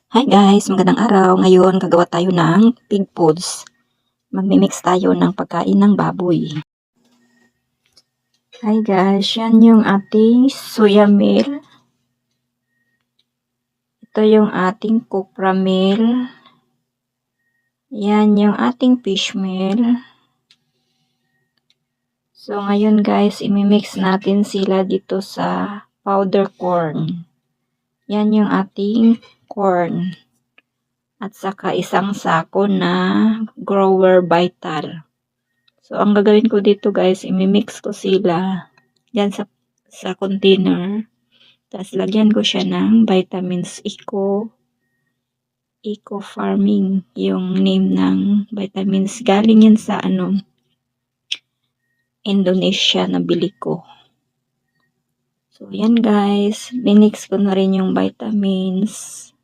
Hi guys, magandang araw. Ngayon, gagawa tayo ng pig foods. Magmimix tayo ng pagkain ng baboy. Hi guys, yan yung ating soya meal. Ito yung ating copra meal. Yan yung ating fish meal. So ngayon guys, imimix natin sila dito sa powder corn. Yan yung ating corn. At saka isang sako na grower vital. So, ang gagawin ko dito guys, imimix ko sila dyan sa container. Tapos, lagyan ko siya ng vitamins Eco Farming, yung name ng vitamins. Galing yan sa Indonesia na bili ko. So, yan guys, minix ko na rin yung vitamins.